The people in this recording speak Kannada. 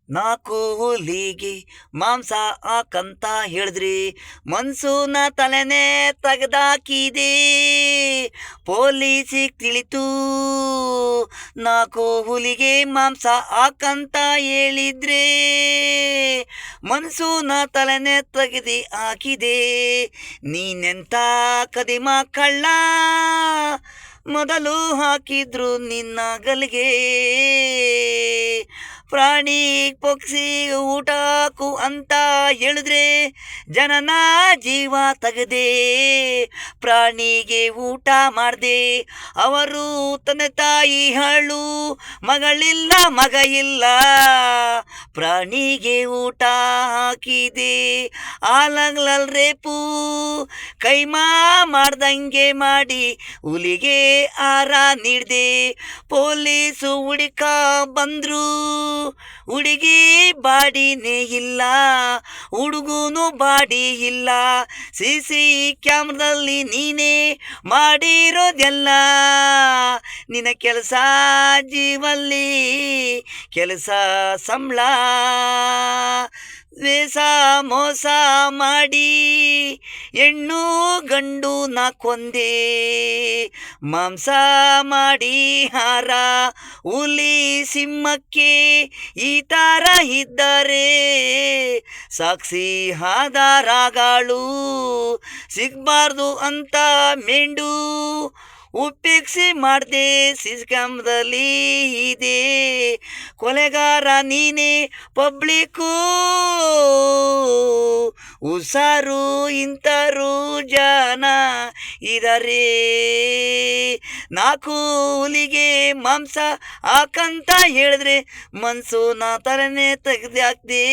ನಾಲ್ಕು ಹುಲಿಗೆ ಮಾಂಸ ಹಾಕಂತ ಹೇಳಿದ್ರಿ, ಮನ್ಸು ತಲೆನೇ ತೆಗ್ದಾಕಿದೆ. ಪೊಲೀಸಿಗೆ ತಿಳಿತು ನಾಲ್ಕು ಹುಲಿಗೆ ಮಾಂಸ ಹಾಕಂತ ಹೇಳಿದ್ರೆ, ಮನ್ಸು ತಲೆನೇ ತೆಗೆದು ಹಾಕಿದೆ. ನೀನೆಂತ ಕದಿಮ ಕಳ್ಳ, ಮೊದಲು ಹಾಕಿದ್ರು ನಿನ್ನ ಗಲ್ಗೆ. ಪ್ರಾಣಿ ಪಕ್ಷಿ ಊಟಕ್ಕೂ ಅಂತ ಹೇಳಿದ್ರೆ, ಜನನ ಜೀವ ತೆಗೆದೆ. ಪ್ರಾಣಿಗೆ ಊಟ ಮಾಡ್ದೆ, ಅವರು ತಂದೆ ತಾಯಿ ಹಾಳು, ಮಗಳಿಲ್ಲ ಮಗ ಇಲ್ಲ. ಪ್ರಾಣಿಗೆ ಊಟ ಹಾಕಿದೆ, ಆಲಂಗ್ಲಲ್ ರೇಪು ಕೈಮಾ ಮಾಡ್ದಂಗೆ ಮಾಡಿ ಹುಲಿಗೆ ಆಹಾರ ನೀಡ್ದೆ. ಪೊಲೀಸು ಹುಡುಕ ಬಂದ್ರು, ಹುಡುಗಿ ಬಾಡಿನೇ ಇಲ್ಲ, ಹುಡುಗನು ಬಾಡಿ ಇಲ್ಲ. CC ಕ್ಯಾಮ್ರದಲ್ಲಿ ನೀನೇ ಮಾಡಿರೋದೆಲ್ಲ, ನಿನ್ನ ಕೆಲಸ ಜೀವಲ್ಲಿ ಕೆಲಸ ಸಂಬಳ. ದ್ವೇಷ ಮೋಸ ಮಾಡಿ ಹೆಣ್ಣು ಗಂಡು ಕೊಂದೆ, ಮಾಂಸ ಮಾಡಿ ಹಾರ ಹುಲಿ ಸಿಂಹಕ್ಕೆ ಈ ಥರ ಇದ್ದರೆ, ಸಾಕ್ಷಿ ಆಧಾರಗಳು ಸಿಗಬಾರ್ದು ಅಂತ ಮೆಂಡು ಉಪೇಕ್ಷೆ ಮಾಡ್ದೆ. ಸಿಸ್ಕಂದಲ್ಲಿ ಇದೆ ಕೊಲೆಗಾರ ನೀನೇ, ಪಬ್ಲಿಕ್ಕು ಹುಷಾರು, ಇಂಥರು ಜನ ಇದಾರೆ. ನಾಲ್ಕು ಹುಲಿಗೆ ಮಾಂಸ ಹಾಕಂತ ಹೇಳಿದ್ರೆ, ಮನ್ಸು ತಲೆನೇ ತೆಗೆದು ಹಾಕ್ದೆ.